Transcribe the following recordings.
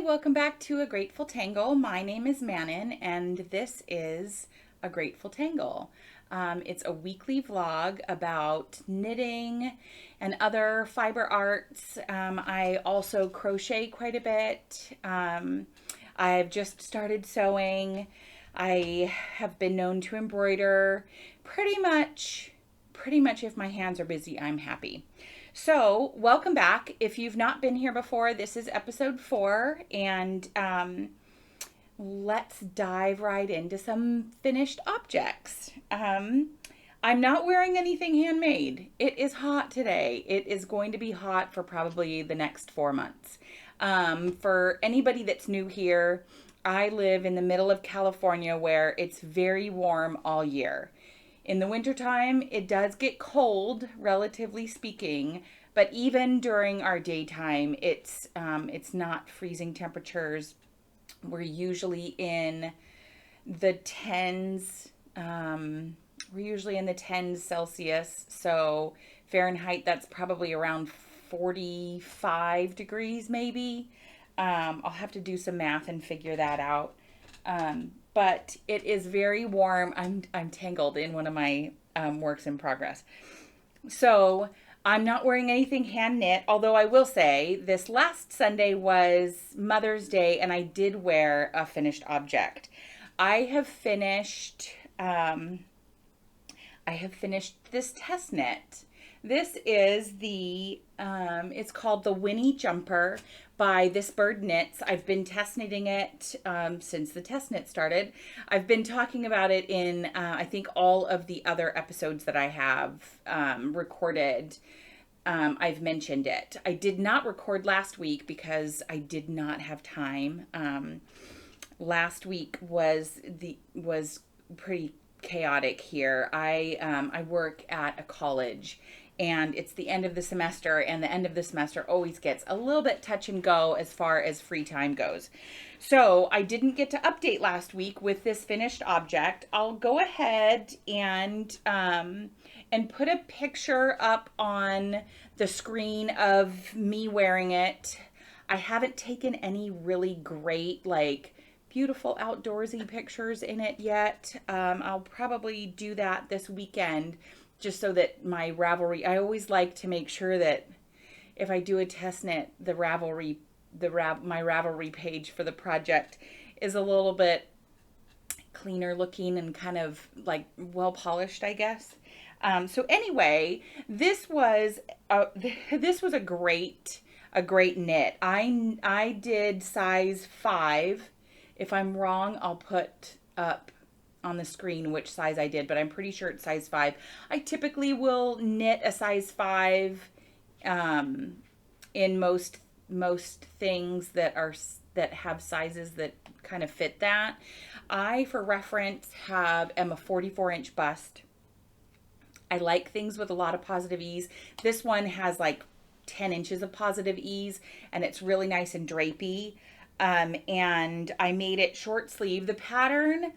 welcome back to A Grateful Tangle. My name is Manon, and this is A Grateful Tangle. It's a weekly vlog about knitting and other fiber arts. I also crochet quite a bit. I've just started sewing. I have been known to embroider. Pretty much if my hands are busy, I'm happy. So, welcome back. If you've not been here before, this is episode 4, and let's dive right into some finished objects. I'm not wearing anything handmade. It is hot today. It is going to be hot for probably the next 4 months. For anybody that's new here, I live in the middle of California where it's very warm all year. In the wintertime, it does get cold, relatively speaking, but even during our daytime, it's not freezing temperatures. We're usually in the tens. We're usually in the tens Celsius, so Fahrenheit, that's probably around 45 degrees maybe. I'll have to do some math and figure that out. But it is very warm. I'm tangled in one of my works in progress. So I'm not wearing anything hand knit, although I will say this last Sunday was Mother's Day and I did wear a finished object. I have finished this test knit. This is it's called the Winnie jumper by This.Bird.Knits. I've been test knitting it since the test knit started. I've been talking about it in, I think, all of the other episodes that I have recorded. I've mentioned it. I did not record last week because I did not have time. Last week was pretty chaotic here. I work at a college, and it's the end of the semester, and the end of the semester always gets a little bit touch and go as far as free time goes. So I didn't get to update last week with this finished object. I'll go ahead and put a picture up on the screen of me wearing it. I haven't taken any really great, beautiful outdoorsy pictures in it yet. I'll probably do that this weekend, just so that my Ravelry, I always like to make sure that if I do a test knit, my Ravelry page for the project is a little bit cleaner looking and kind of well polished, I guess. So anyway, this was a great knit. I did size 5. If I'm wrong, I'll put up on the screen which size I did, but I'm pretty sure it's size 5. I typically will knit a size 5 in most things that have sizes that kind of fit that. I, for reference, am a 44-inch bust. I like things with a lot of positive ease. This one has 10 inches of positive ease, and it's really nice and drapey. And I made it short sleeve. The pattern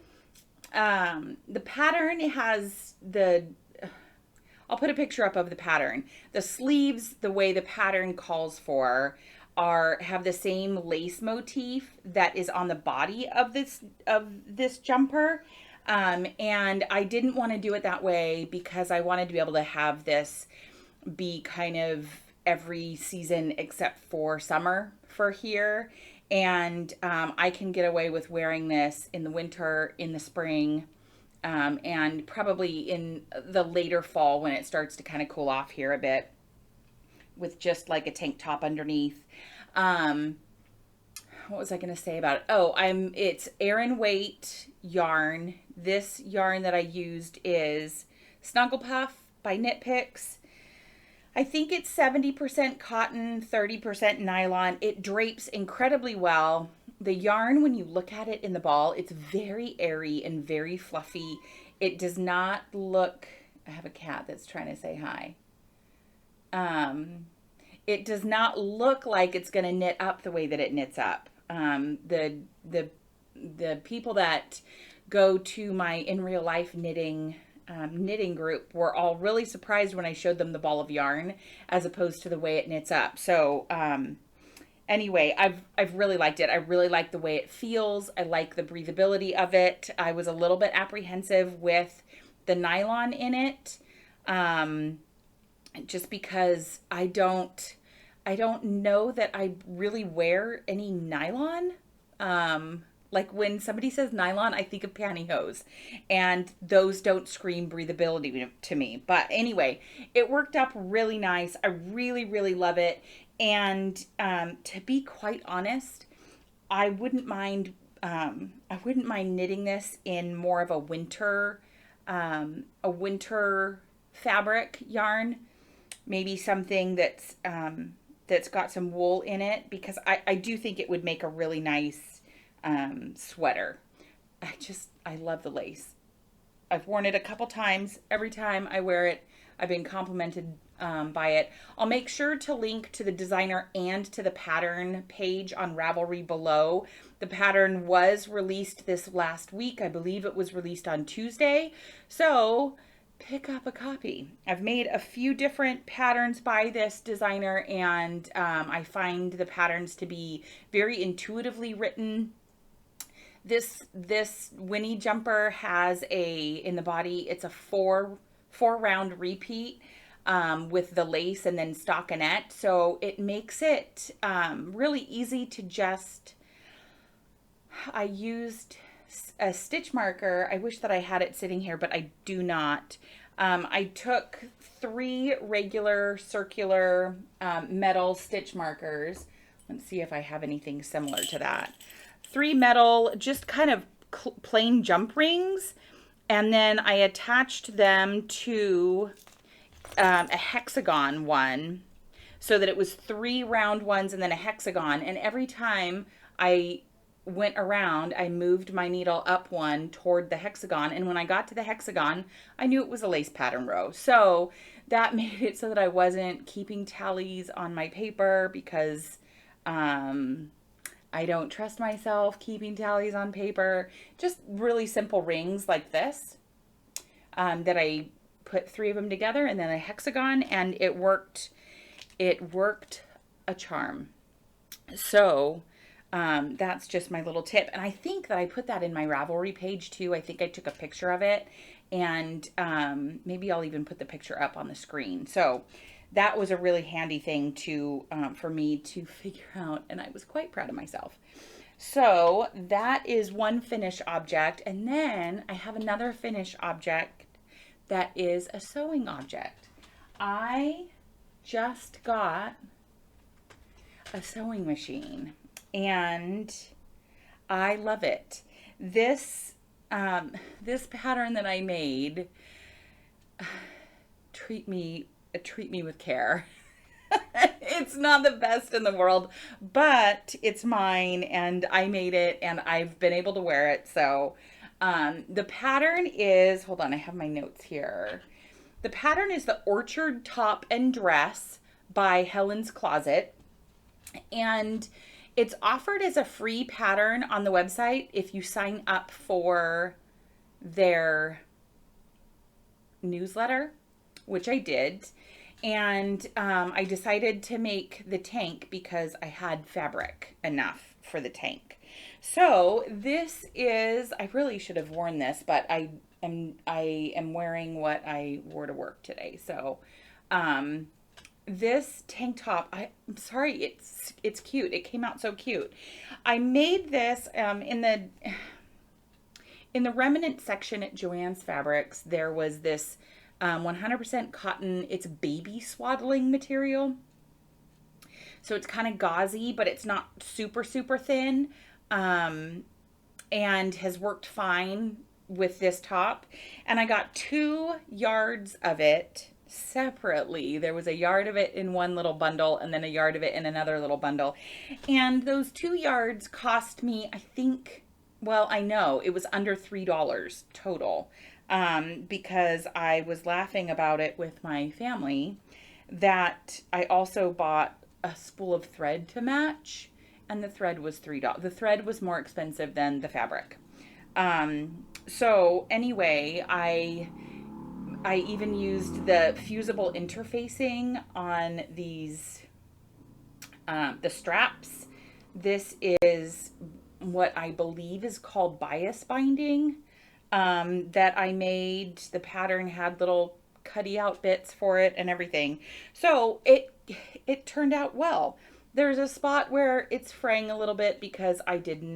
has I'll put a picture up of the pattern. The sleeves, the way the pattern calls for, have the same lace motif that is on the body of this jumper. And I didn't want to do it that way because I wanted to be able to have this be kind of every season except for summer for here. And I can get away with wearing this in the winter, in the spring, and probably in the later fall when it starts to kind of cool off here a bit, with just a tank top underneath. What was I going to say about it? Oh, it's Aran Weight yarn. This yarn that I used is Snuggle Puff by Knit Picks. I think it's 70% cotton, 30% nylon. It drapes incredibly well. The yarn, when you look at it in the ball, it's very airy and very fluffy. It does not look... I have a cat that's trying to say hi. It does not look like it's going to knit up the way that it knits up. The people that go to my in real life knitting group were all really surprised when I showed them the ball of yarn as opposed to the way it knits up. So anyway, I've really liked it. I really like the way it feels. I like the breathability of it. I was a little bit apprehensive with the nylon in it, just because I don't know that I really wear any nylon. Like when somebody says nylon, I think of pantyhose, and those don't scream breathability to me. But anyway, it worked up really nice. I really, really love it. And to be quite honest, I wouldn't mind. I wouldn't mind knitting this in more of a winter fabric yarn, maybe something that's got some wool in it, because I do think it would make a really nice sweater. I love the lace. I've worn it a couple times. Every time I wear it, I've been complimented by it. I'll make sure to link to the designer and to the pattern page on Ravelry below. The pattern was released this last week. I believe it was released on Tuesday. So pick up a copy. I've made a few different patterns by this designer, and I find the patterns to be very intuitively written. This Winnie jumper has in the body, it's a four round repeat with the lace and then stockinette. So it makes it really easy to just, I used a stitch marker. I wish that I had it sitting here, but I do not. I took 3 regular circular metal stitch markers. Let's see if I have anything similar to that. 3 metal, just kind of plain jump rings. And then I attached them to a hexagon one, so that it was 3 round ones and then a hexagon. And every time I went around, I moved my needle up one toward the hexagon, and when I got to the hexagon, I knew it was a lace pattern row. So that made it so that I wasn't keeping tallies on my paper, because I don't trust myself keeping tallies on paper. Just really simple rings like this, that I put 3 of them together and then a hexagon, and it worked a charm. So that's just my little tip. And I think that I put that in my Ravelry page too. I think I took a picture of it, and maybe I'll even put the picture up on the screen. So that was a really handy thing for me to figure out, and I was quite proud of myself. So that is one finish object. And then I have another finish object that is a sewing object. I just got a sewing machine, and I love it. This pattern that I made, treat me with care. It's not the best in the world, but it's mine, and I made it, and I've been able to wear it. So the pattern is, hold on, I have my notes here. The pattern is the Orchard Top and Dress by Helen's Closet, and it's offered as a free pattern on the website if you sign up for their newsletter, which I did. And I decided to make the tank because I had fabric enough for the tank. So this is, I really should have worn this, but I am wearing what I wore to work today. So this tank top, I'm sorry, it's cute. It came out so cute. I made this in the remnant section at Joann's Fabrics. There was this 100% cotton. It's baby swaddling material. So it's kind of gauzy, but it's not super, super thin, and has worked fine with this top. And I got 2 yards of it separately. There was a yard of it in one little bundle, and then a yard of it in another little bundle. And those 2 yards cost me, I think, well, I know it was under $3 total. Because I was laughing about it with my family, that I also bought a spool of thread to match, and the thread was $3. The thread was more expensive than the fabric. So anyway, I even used the fusible interfacing on these The straps, this is what I believe is called bias binding, that I made. The pattern had little cutty out bits for it and everything. So it turned out well. There's a spot where it's fraying a little bit because I didn't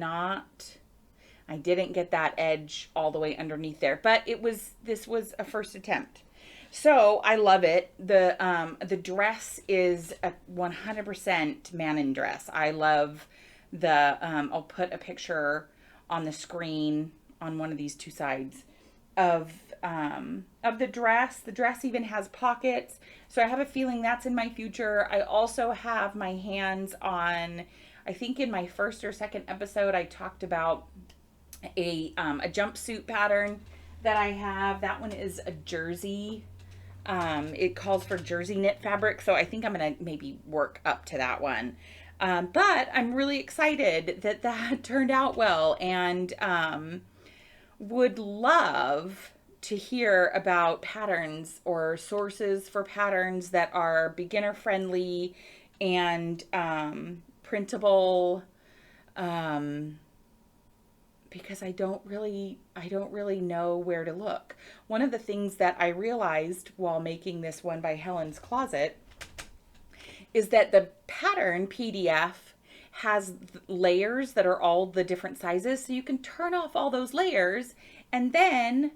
get that edge all the way underneath there, but this was a first attempt. So I love it. The dress is a 100% Mannin dress. I love I'll put a picture on the screen on one of these two sides of the dress. The dress even has pockets. So I have a feeling that's in my future. I also have my hands on, I think in my first or second episode, I talked about a jumpsuit pattern that I have. That one is a jersey. It calls for jersey knit fabric, so I think I'm gonna maybe work up to that one. But I'm really excited that turned out well, and would love to hear about patterns or sources for patterns that are beginner friendly and printable. Because I don't really know where to look. One of the things that I realized while making this one by Helen's Closet is that the pattern PDF has layers that are all the different sizes, so you can turn off all those layers and then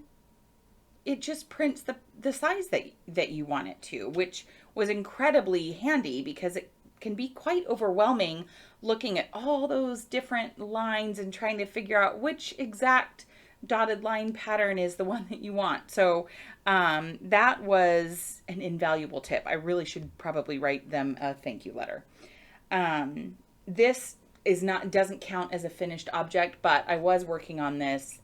it just prints the size that you want it to, which was incredibly handy because it can be quite overwhelming looking at all those different lines and trying to figure out which exact dotted line pattern is the one that you want. So that was an invaluable tip. I really should probably write them a thank you letter. This doesn't count as a finished object, but I was working on this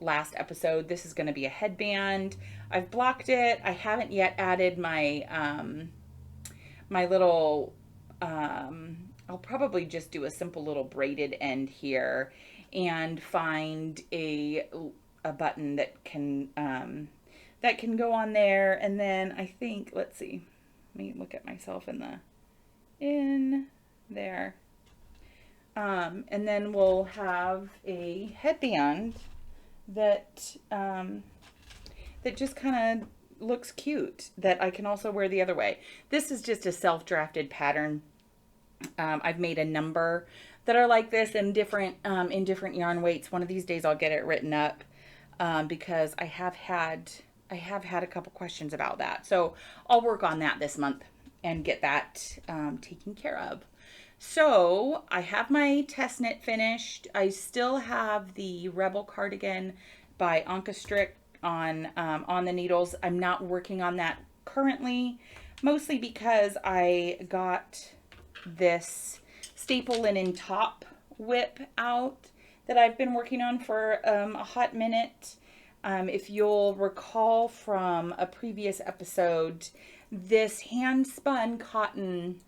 last episode. This is going to be a headband. I've blocked it. I haven't yet added my my little I'll probably just do a simple little braided end here and find a button that can go on there. And then I think, let's see, let me look at myself in there. And then we'll have a headband that just kind of looks cute, that I can also wear the other way. This is just a self-drafted pattern. I've made a number that are like this in different yarn weights. One of these days I'll get it written up because I have had a couple questions about that. So I'll work on that this month and get that taken care of. So I have my test knit finished. I still have the Rebel cardigan by Anka Strick on the needles. I'm not working on that currently, mostly because I got this staple linen top whip out that I've been working on for a hot minute. If you'll recall from a previous episode, this hand spun cotton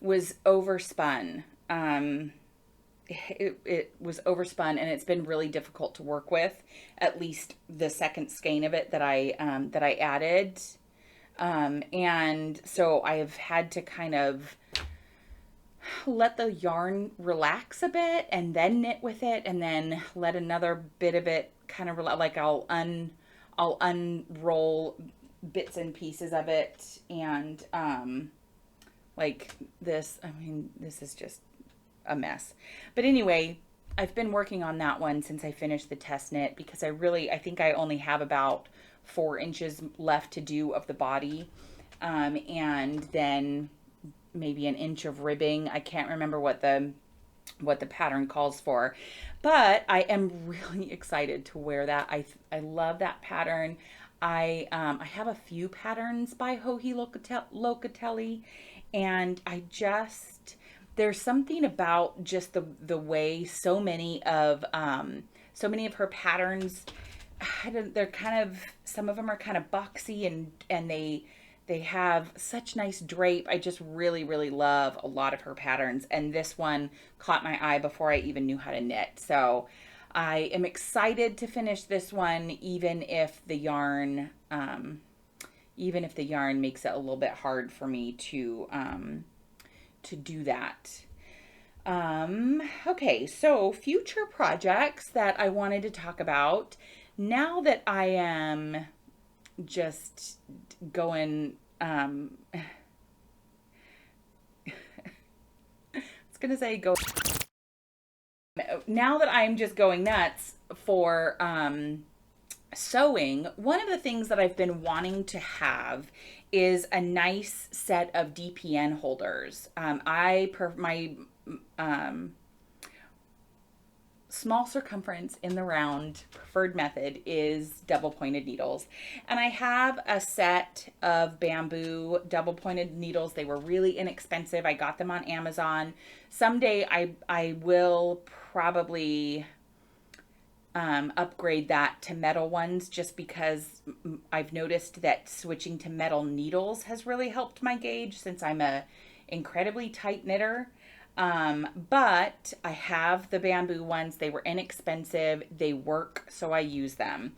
was overspun. It was overspun, and it's been really difficult to work with, at least the second skein of it that I added. And so I have had to kind of let the yarn relax a bit and then knit with it, and then let another bit of it kind of like I'll unroll bits and pieces of it, and like this. I mean, this is just a mess. But anyway, I've been working on that one since I finished the test knit, because I think I only have about 4 inches left to do of the body, and then maybe 1 inch of ribbing. I can't remember what the pattern calls for, but I am really excited to wear that. I love that pattern. I have a few patterns by Joji Locatelli, and there's something about just the way so many of her patterns, they're kind of, some of them are kind of boxy, and they have such nice drape. I just really, really love a lot of her patterns, and this one caught my eye before I even knew how to knit. So I am excited to finish this one, even if the yarn makes it a little bit hard for me to to do that. Okay, so future projects that I wanted to talk about now that I am just going, I was gonna say go, now that I'm just going nuts for sewing, one of the things that I've been wanting to have is a nice set of DPN holders. My small circumference in the round preferred method is double pointed needles, and I have a set of bamboo double pointed needles. They were really inexpensive. I got them on Amazon. Someday I will probably upgrade that to metal ones, just because I've noticed that switching to metal needles has really helped my gauge, since I'm a incredibly tight knitter. But I have the bamboo ones. They were inexpensive. They work, so I use them.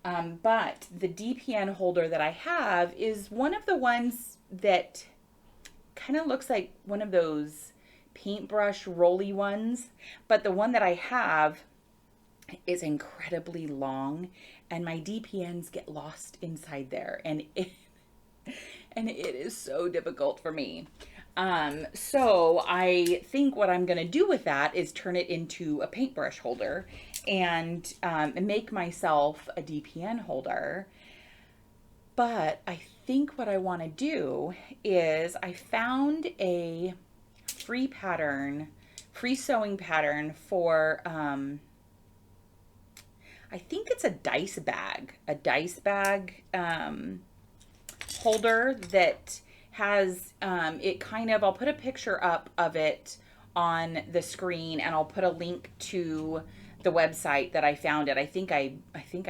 But the DPN holder that I have is one of the ones that kind of looks like one of those paintbrush rolly ones. But the one that I have is incredibly long, and my DPNs get lost inside there, and it is so difficult for me. So I think what I'm going to do with that is turn it into a paintbrush holder and make myself a DPN holder. But I think what I want to do is, I found a free sewing pattern for, I think it's a dice bag holder that has, it kind of, I'll put a picture up of it on the screen, and I'll put a link to the website that I found it. I think I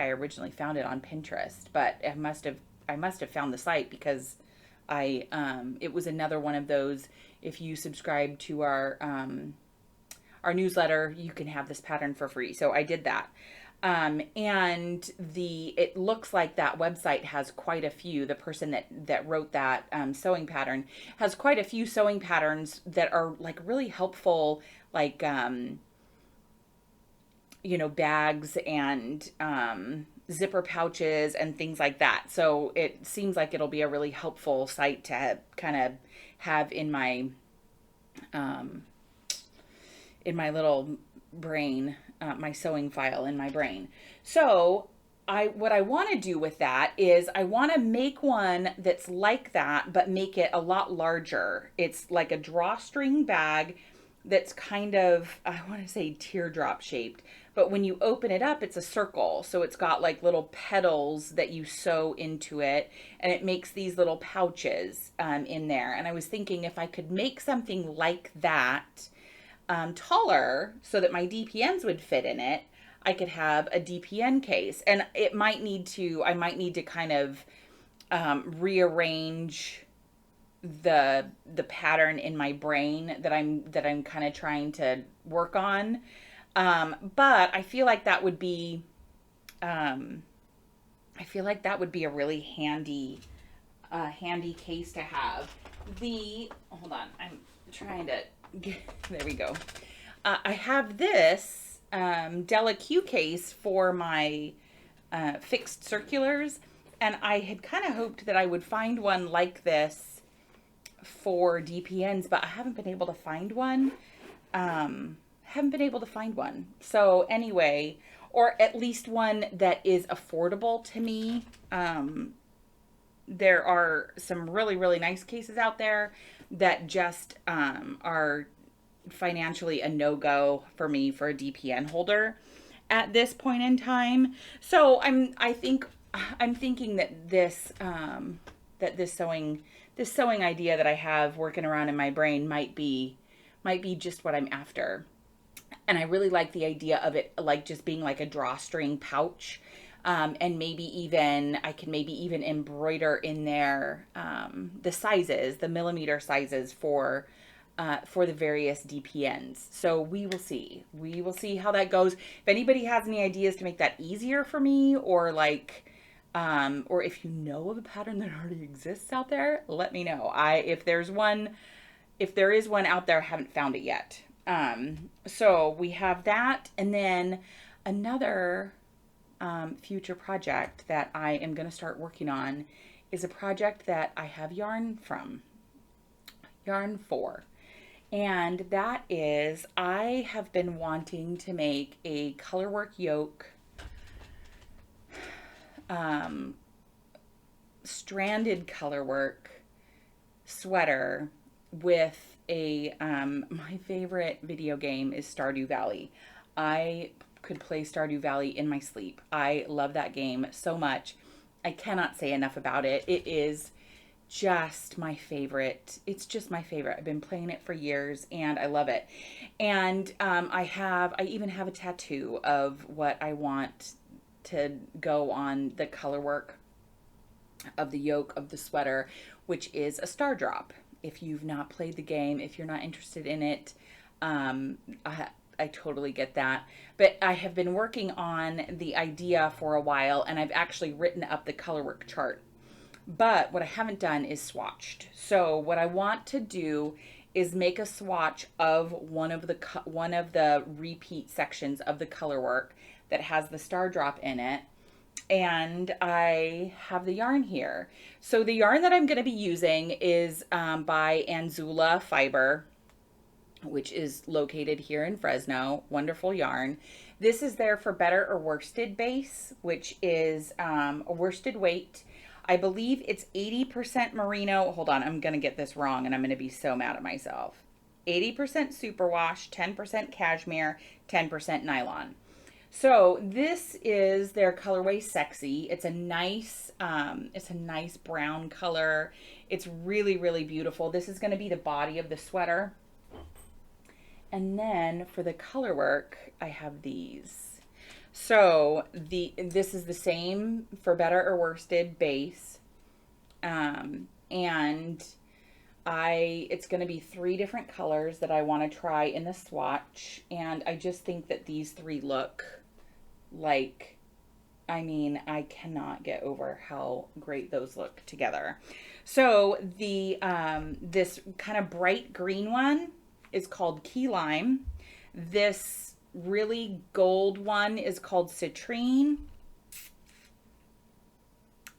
originally found it on Pinterest, but I must have found the site, because it was another one of those, if you subscribe to our newsletter, you can have this pattern for free. So I did that. And it looks like that website has quite a few, the person that wrote that sewing pattern has quite a few sewing patterns that are like really helpful, like, bags and zipper pouches and things like that. So it seems like it'll be a really helpful site to kind of have in my little brain, my sewing file in my brain. So what I want to do with that is, I want to make one that's like that, but make it a lot larger. It's like a drawstring bag that's kind of, I want to say teardrop shaped, but when you open it up, it's a circle. So it's got like little petals that you sew into it, and it makes these little pouches in there. And I was thinking, if I could make something like that, taller, so that my DPNs would fit in it, I could have a DPN case. And I might need to kind of rearrange the pattern in my brain that I'm kind of trying to work on. But I feel like that would be a really handy case to have. Hold on, I'm trying to there we go. I have this Della Q case for my fixed circulars, and I had kind of hoped that I would find one like this for DPNs, but I haven't been able to find one. So anyway, or at least one that is affordable to me. There are some really, really nice cases out there that just are financially a no-go for me for a DPN holder at this point in time. So I'm thinking that this sewing idea that I have working around in my brain might be just what I'm after. And I really like the idea of it, like just being like a drawstring pouch. And I can maybe even embroider in there the millimeter sizes for the various DPNs. So we will see. We will see how that goes. If anybody has any ideas to make that easier for me, or or if you know of a pattern that already exists out there, let me know. If there's one if there is one out there, I haven't found it yet. So we have that, and then another future project that I am going to start working on is a project that I have yarn for. And that is, I have been wanting to make a colorwork yoke stranded colorwork sweater with a my favorite video game is Stardew Valley. I could play Stardew Valley in my sleep. I love that game so much. I cannot say enough about it. It is just my favorite. It's just my favorite. I've been playing it for years and I love it. And I even have a tattoo of what I want to go on the color work of the yoke of the sweater, which is a star drop. If you've not played the game, if you're not interested in it, I totally get that. But I have been working on the idea for a while, and I've actually written up the colorwork chart. But what I haven't done is swatched. So what I want to do is make a swatch of one of the repeat sections of the colorwork that has the star drop in it. And I have the yarn here. So the yarn that I'm going to be using is by Anzula Fiber, which is located here in Fresno. Wonderful yarn. This is there for better or worsted base, which is a worsted weight. I believe it's 80% merino. Hold on, I'm going to get this wrong and I'm going to be so mad at myself. 80% superwash, 10% cashmere, 10% nylon. So this is their colorway Sexy. It's a nice brown color. It's really, really beautiful. This is going to be the body of the sweater. And then for the color work, I have these. So this is the same for better or worsted base. And it's going to be 3 different colors that I want to try in the swatch. And I just think that these 3 look like, I mean, I cannot get over how great those look together. So the this kind of bright green one is called Key Lime. This really gold one is called Citrine.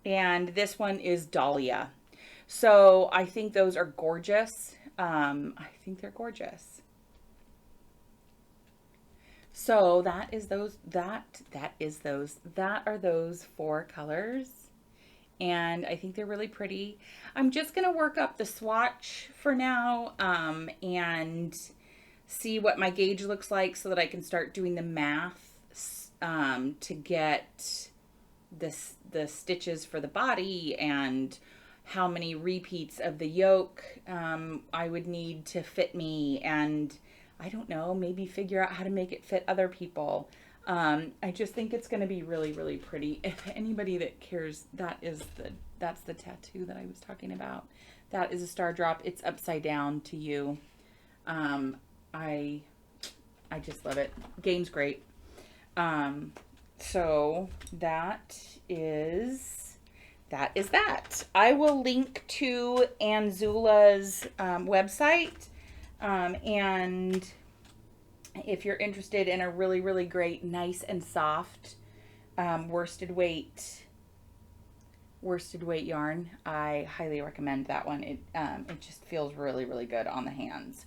And this one is Dahlia. So I think those are gorgeous. I think they're gorgeous. So that are those 4 colors. And I think they're really pretty. I'm just going to work up the swatch for now and see what my gauge looks like so that I can start doing the math to get the stitches for the body and how many repeats of the yoke I would need to fit me, and I don't know, maybe figure out how to make it fit other people. I just think it's going to be really, really pretty. If anybody that cares, that's the tattoo that I was talking about. That is a star drop. It's upside down to you. I just love it. Game's great. So that is that. I will link to Anzula's website. And if you're interested in a really, really great, nice and soft worsted weight yarn, I highly recommend that one. It just feels really, really good on the hands.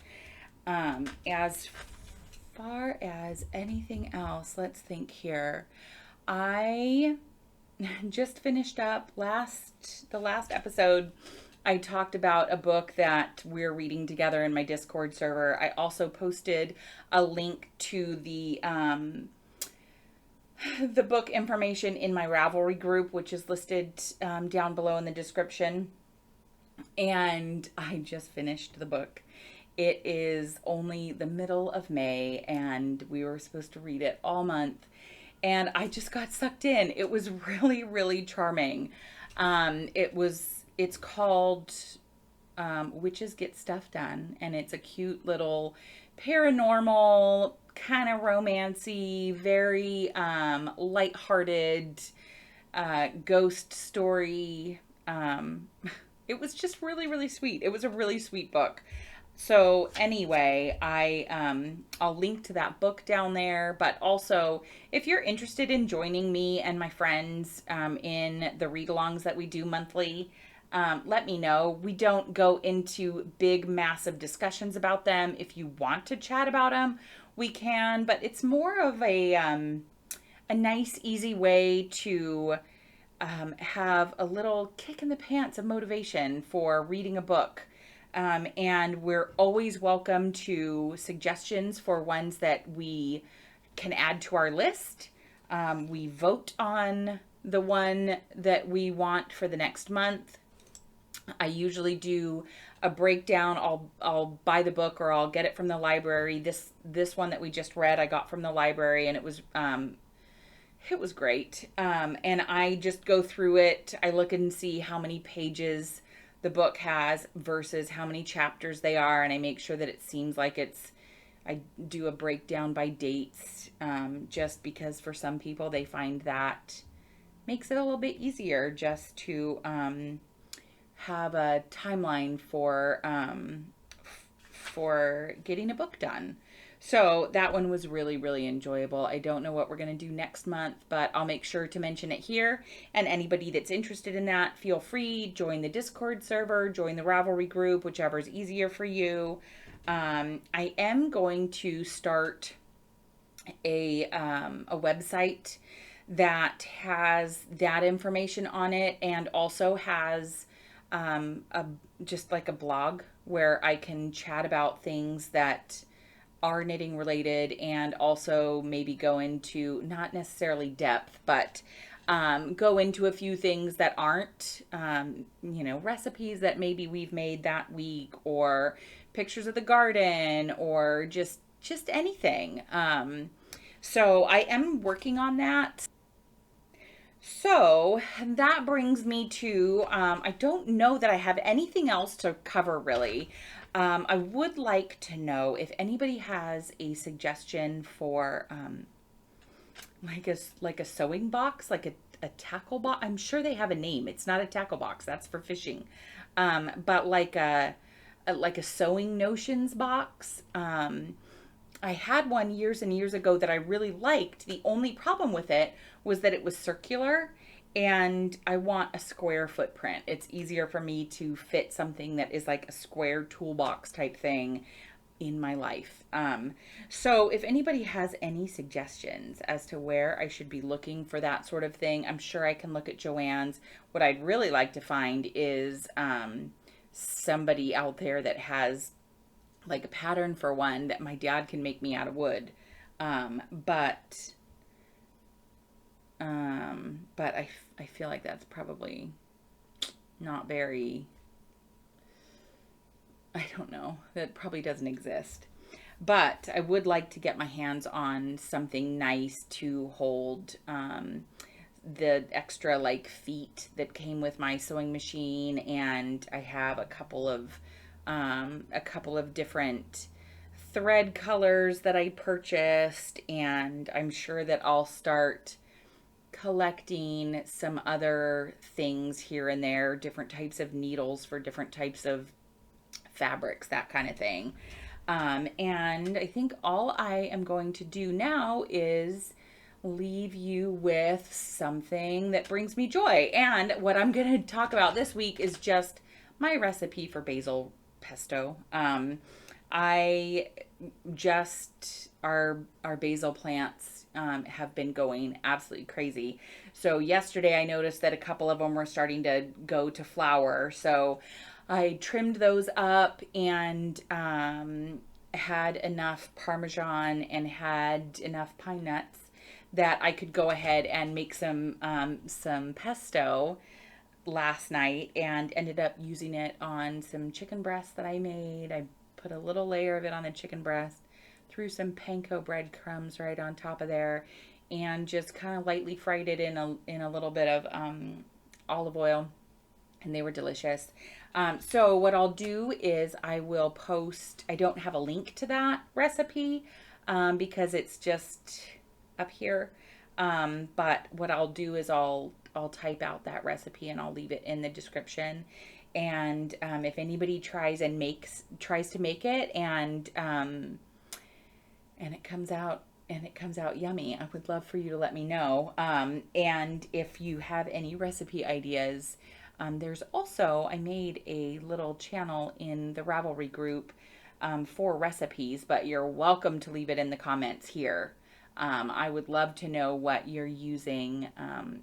As far as anything else, let's think here. I just finished up the last episode. I talked about a book that we're reading together in my Discord server. I also posted a link to the book information in my Ravelry group, which is listed down below in the description. And I just finished the book. It is only the middle of May, and we were supposed to read it all month. And I just got sucked in. It was really, really charming. It's called Witches Get Stuff Done, and it's a cute little paranormal, kind of romancy, very lighthearted ghost story. It was just really, really sweet. It was a really sweet book. So anyway, I'll link to that book down there. But also, if you're interested in joining me and my friends in the read-alongs that we do monthly, let me know. We don't go into big, massive discussions about them. If you want to chat about them, we can. But it's more of a nice, easy way to have a little kick in the pants of motivation for reading a book. And we're always welcome to suggestions for ones that we can add to our list. We vote on the one that we want for the next month. I usually do a breakdown. I'll buy the book or I'll get it from the library. This one that we just read, I got from the library, and it was great. And I just go through it. I look and see how many pages the book has versus how many chapters they are. And I make sure that it seems like I do a breakdown by dates, just because for some people they find that makes it a little bit easier just to have a timeline for getting a book done. So that one was really, really enjoyable. I don't know what we're going to do next month, but I'll make sure to mention it here. And anybody that's interested in that, feel free, join the Discord server, join the Ravelry group, whichever is easier for you. I am going to start a website that has that information on it, and also has just like a blog where I can chat about things that are knitting related, and also maybe go into, not necessarily depth, but go into a few things that aren't, recipes that maybe we've made that week, or pictures of the garden, or just anything. So I am working on that. So that brings me to, I don't know that I have anything else to cover really. I would like to know if anybody has a suggestion for like a sewing box, like a tackle box. I'm sure they have a name. It's not a tackle box. That's for fishing. But like a sewing notions box. I had one years and years ago that I really liked. The only problem with it was that it was circular, and I want a square footprint. It's easier for me to fit something that is like a square toolbox type thing in my life. So if anybody has any suggestions as to where I should be looking for that sort of thing, I'm sure I can look at Joann's. What I'd really like to find is somebody out there that has like a pattern for one that my dad can make me out of wood. But I feel like that's probably not very, I don't know, that probably doesn't exist. But I would like to get my hands on something nice to hold the extra like feet that came with my sewing machine, and I have a couple of different thread colors that I purchased, and I'm sure that I'll start collecting some other things here and there, different types of needles for different types of fabrics, that kind of thing. And I think all I am going to do now is leave you with something that brings me joy. And what I'm going to talk about this week is just my recipe for basil pesto. I just, our basil plants have been going absolutely crazy. So yesterday I noticed that a couple of them were starting to go to flower. So I trimmed those up, and had enough parmesan and had enough pine nuts that I could go ahead and make some pesto last night, and ended up using it on some chicken breasts that I made. I put a little layer of it on the chicken breast, threw some panko breadcrumbs right on top of there, and just kind of lightly fried it in a little bit of olive oil, and they were delicious. So what I'll do is I will post, I don't have a link to that recipe because it's just up here. But what I'll do is I'll type out that recipe and I'll leave it in the description. And if anybody tries to make it and it comes out yummy, I would love for you to let me know. And if you have any recipe ideas, there's also, I made a little channel in the Ravelry group for recipes, but you're welcome to leave it in the comments here. I would love to know what you're using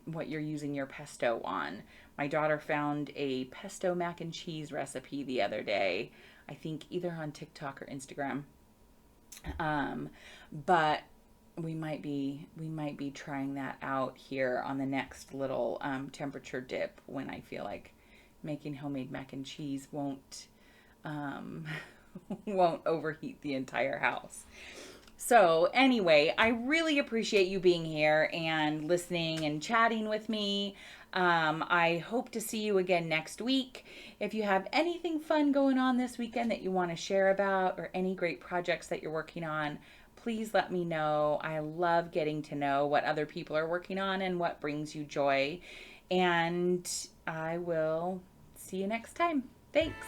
your pesto on. My daughter found a pesto mac and cheese recipe the other day, I think either on TikTok or Instagram. But we might be trying that out here on the next little temperature dip, when I feel like making homemade mac and cheese won't won't overheat the entire house. So anyway, I really appreciate you being here and listening and chatting with me. I hope to see you again next week. If you have anything fun going on this weekend that you want to share about, or any great projects that you're working on, please let me know. I love getting to know what other people are working on and what brings you joy. And I will see you next time. Thanks.